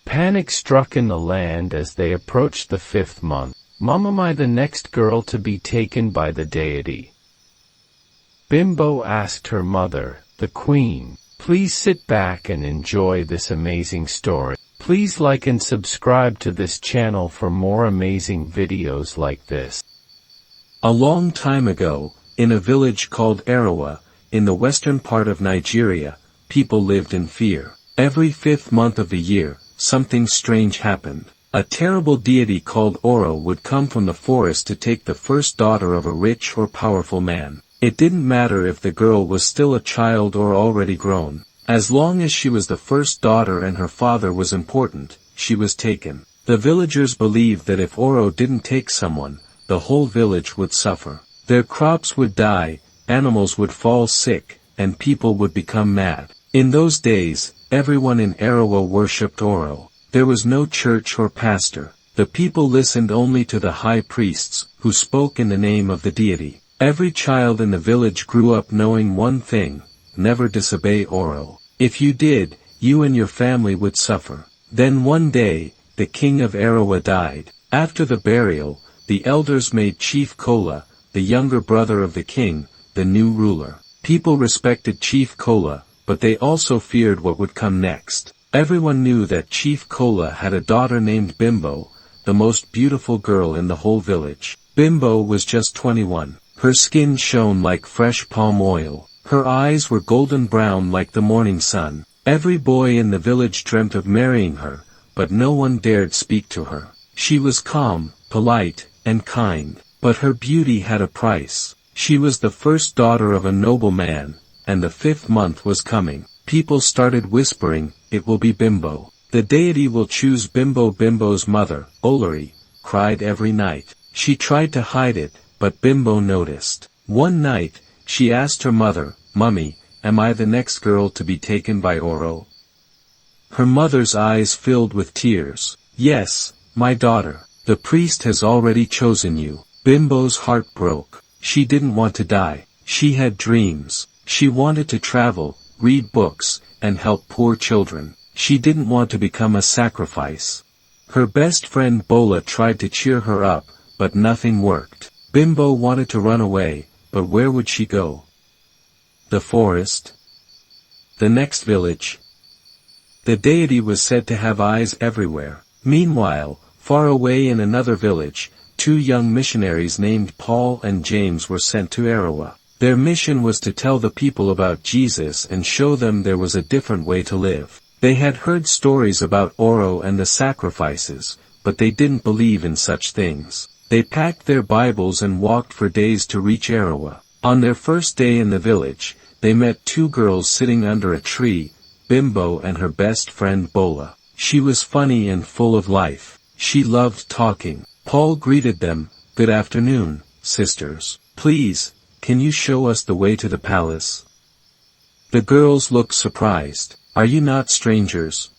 Panic struck in the land as they approached the 5th month. Mom, am I the next girl to be taken by the deity? Bimbo asked her mother, the queen. Please sit back and enjoy this amazing story. Please like and subscribe to this channel for more amazing videos like this. A long time ago, in a village called Eruwa, in the western part of Nigeria, people lived in fear. Every 5th month of the year, something strange happened. A terrible deity called Oro would come from the forest to take the first daughter of a rich or powerful man. It didn't matter if the girl was still a child or already grown. As long as she was the first daughter and her father was important, she was taken. The villagers believed that if Oro didn't take someone, the whole village would suffer. Their crops would die, animals would fall sick, and people would become mad. In those days, everyone in Eruwa worshipped Oro. There was no church or pastor. The people listened only to the high priests, who spoke in the name of the deity. Every child in the village grew up knowing one thing: never disobey Oro. If you did, you and your family would suffer. Then one day, the king of Eruwa died. After the burial, the elders made Chief Kola, the younger brother of the king, the new ruler. People respected Chief Kola, but they also feared what would come next. Everyone knew that Chief Kola had a daughter named Bimbo, the most beautiful girl in the whole village. Bimbo was just 21. Her skin shone like fresh palm oil. Her eyes were golden brown like the morning sun. Every boy in the village dreamt of marrying her, but no one dared speak to her. She was calm, polite, and kind, but her beauty had a price. She was the first daughter of a nobleman, and the 5th month was coming. People started whispering, "It will be Bimbo. The deity will choose Bimbo." Bimbo's mother, Olori, cried every night. She tried to hide it, but Bimbo noticed. One night, she asked her mother, "Mummy, am I the next girl to be taken by Oro?" Her mother's eyes filled with tears. "Yes, my daughter. The priest has already chosen you." Bimbo's heart broke. She didn't want to die. She had dreams. She wanted to travel, read books, and help poor children. She didn't want to become a sacrifice. Her best friend Bola tried to cheer her up, but nothing worked. Bimbo wanted to run away, but where would she go? The forest? The next village? The deity was said to have eyes everywhere. Meanwhile, far away in another village, 2 young missionaries named Paul and James were sent to Eruwa. Their mission was to tell the people about Jesus and show them there was a different way to live. They had heard stories about Oro and the sacrifices, but they didn't believe in such things. They packed their Bibles and walked for days to reach Eruwa. On their first day in the village, they met 2 girls sitting under a tree, Bimbo and her best friend Bola. She was funny and full of life. She loved talking. Paul greeted them, "Good afternoon, sisters. Please, can you show us the way to the palace?" The girls looked surprised. "Are you not strangers?"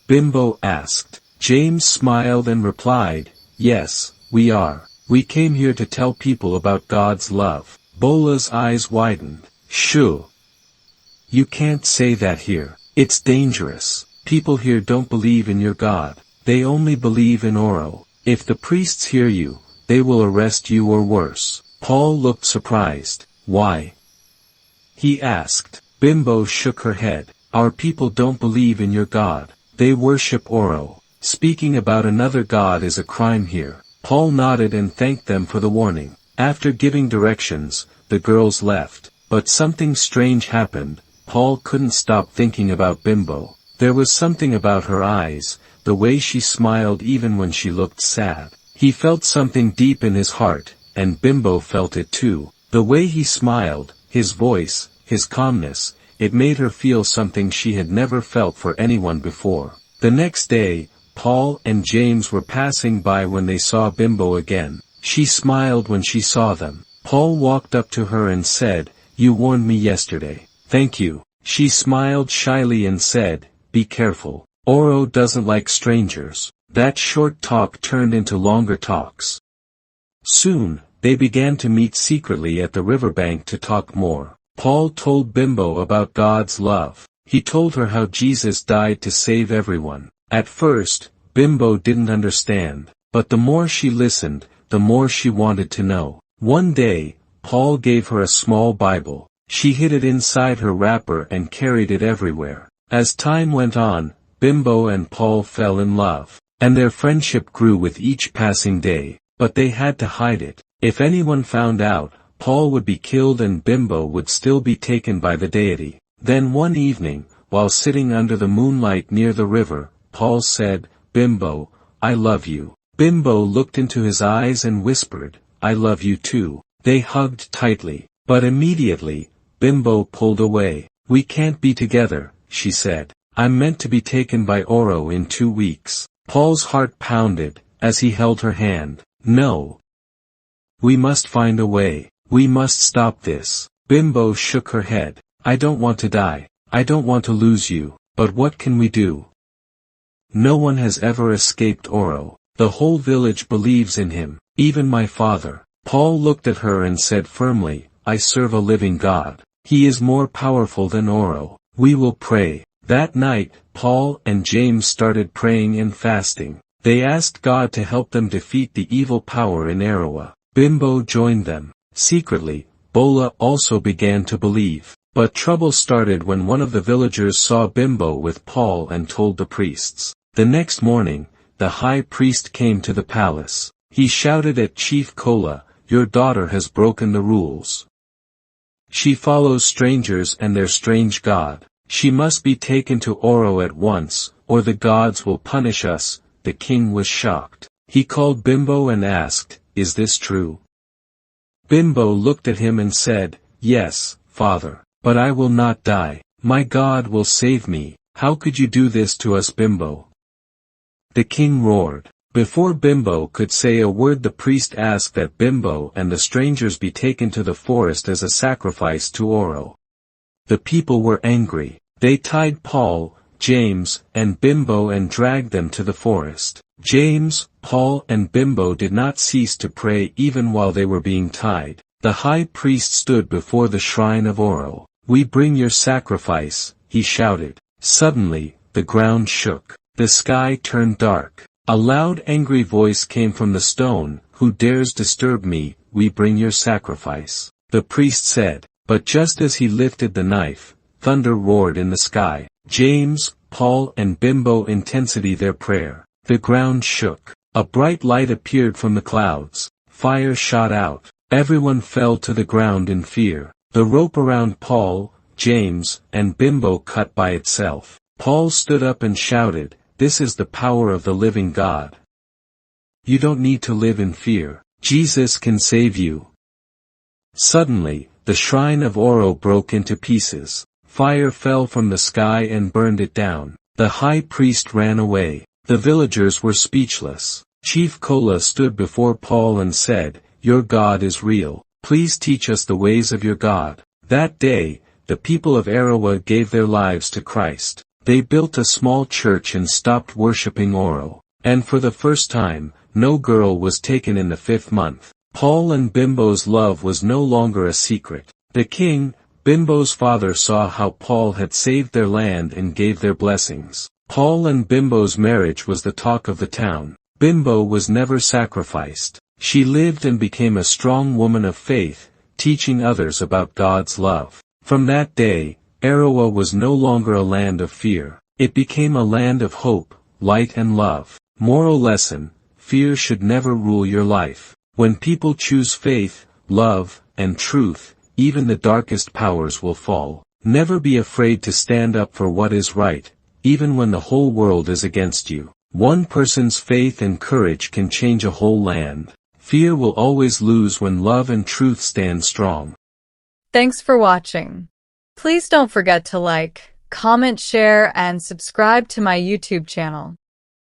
Bimbo asked. James smiled and replied, "Yes, we are. We came here to tell people about God's love." Bola's eyes widened. "Shoo! You can't say that here. It's dangerous. People here don't believe in your God. They only believe in Oro. If the priests hear you, they will arrest you or worse." Paul looked surprised. "Why?" he asked. Bimbo shook her head. "Our people don't believe in your God. They worship Oro. Speaking about another God is a crime here." Paul nodded and thanked them for the warning. After giving directions, the girls left. But something strange happened. Paul couldn't stop thinking about Bimbo. There was something about her eyes, the way she smiled even when she looked sad. He felt something deep in his heart, and Bimbo felt it too. The way he smiled, his voice, his calmness, it made her feel something she had never felt for anyone before. The next day, Paul and James were passing by when they saw Bimbo again. She smiled when she saw them. Paul walked up to her and said, "You warned me yesterday." "Thank you." She smiled shyly and said, "Be careful. Oro doesn't like strangers." That short talk turned into longer talks. Soon, they began to meet secretly at the riverbank to talk more. Paul told Bimbo about God's love. He told her how Jesus died to save everyone. At first, Bimbo didn't understand, but the more she listened, the more she wanted to know. One day, Paul gave her a small Bible. She hid it inside her wrapper and carried it everywhere. As time went on, Bimbo and Paul fell in love, and their friendship grew with each passing day, but they had to hide it. If anyone found out, Paul would be killed and Bimbo would still be taken by the deity. Then one evening, while sitting under the moonlight near the river, Paul said, "Bimbo, I love you." Bimbo looked into his eyes and whispered, "I love you too." They hugged tightly, but immediately, Bimbo pulled away. "We can't be together," she said. "I'm meant to be taken by Oro in 2 weeks." Paul's heart pounded, as he held her hand. "No. We must find a way. We must stop this." Bimbo shook her head. "I don't want to die. I don't want to lose you, but what can we do? No one has ever escaped Oro. The whole village believes in him, even my father." Paul looked at her and said firmly, "I serve a living God. He is more powerful than Oro. We will pray." That night, Paul and James started praying and fasting. They asked God to help them defeat the evil power in Eruwa. Bimbo joined them. Secretly, Bola also began to believe. But trouble started when one of the villagers saw Bimbo with Paul and told the priests. The next morning, the high priest came to the palace. He shouted at Chief Kola, "Your daughter has broken the rules. She follows strangers and their strange god. She must be taken to Oro at once, or the gods will punish us." The king was shocked. He called Bimbo and asked, "Is this true?" Bimbo looked at him and said, "Yes, father. But I will not die. My God will save me." "How could you do this to us, Bimbo?" The king roared. Before Bimbo could say a word, the priest asked that Bimbo and the strangers be taken to the forest as a sacrifice to Oro. The people were angry. They tied Paul, James, and Bimbo and dragged them to the forest. James, Paul and Bimbo did not cease to pray even while they were being tied. The high priest stood before the shrine of Oro. "We bring your sacrifice," he shouted. Suddenly, the ground shook. The sky turned dark. A loud angry voice came from the stone, "Who dares disturb me? We bring your sacrifice." The priest said. But just as he lifted the knife, thunder roared in the sky. James, Paul and Bimbo intensity their prayer. The ground shook. A bright light appeared from the clouds. Fire shot out. Everyone fell to the ground in fear. The rope around Paul, James, and Bimbo cut by itself. Paul stood up and shouted, "This is the power of the living God. You don't need to live in fear. Jesus can save you." Suddenly, the shrine of Oro broke into pieces. Fire fell from the sky and burned it down. The high priest ran away. The villagers were speechless. Chief Kola stood before Paul and said, "Your God is real. Please teach us the ways of your God." That day, the people of Eruwa gave their lives to Christ. They built a small church and stopped worshipping Oro. And for the first time, no girl was taken in the 5th month. Paul and Bimbo's love was no longer a secret. The king, Bimbo's father, saw how Paul had saved their land and gave their blessings. Paul and Bimbo's marriage was the talk of the town. Bimbo was never sacrificed. She lived and became a strong woman of faith, teaching others about God's love. From that day, Eruwa was no longer a land of fear. It became a land of hope, light and love. Moral lesson: fear should never rule your life. When people choose faith, love, and truth, even the darkest powers will fall. Never be afraid to stand up for what is right, even when the whole world is against you. One person's faith and courage can change a whole land. Fear will always lose when love and truth stand strong. Thanks for watching. Please don't forget to like, comment, share, and subscribe to my YouTube channel.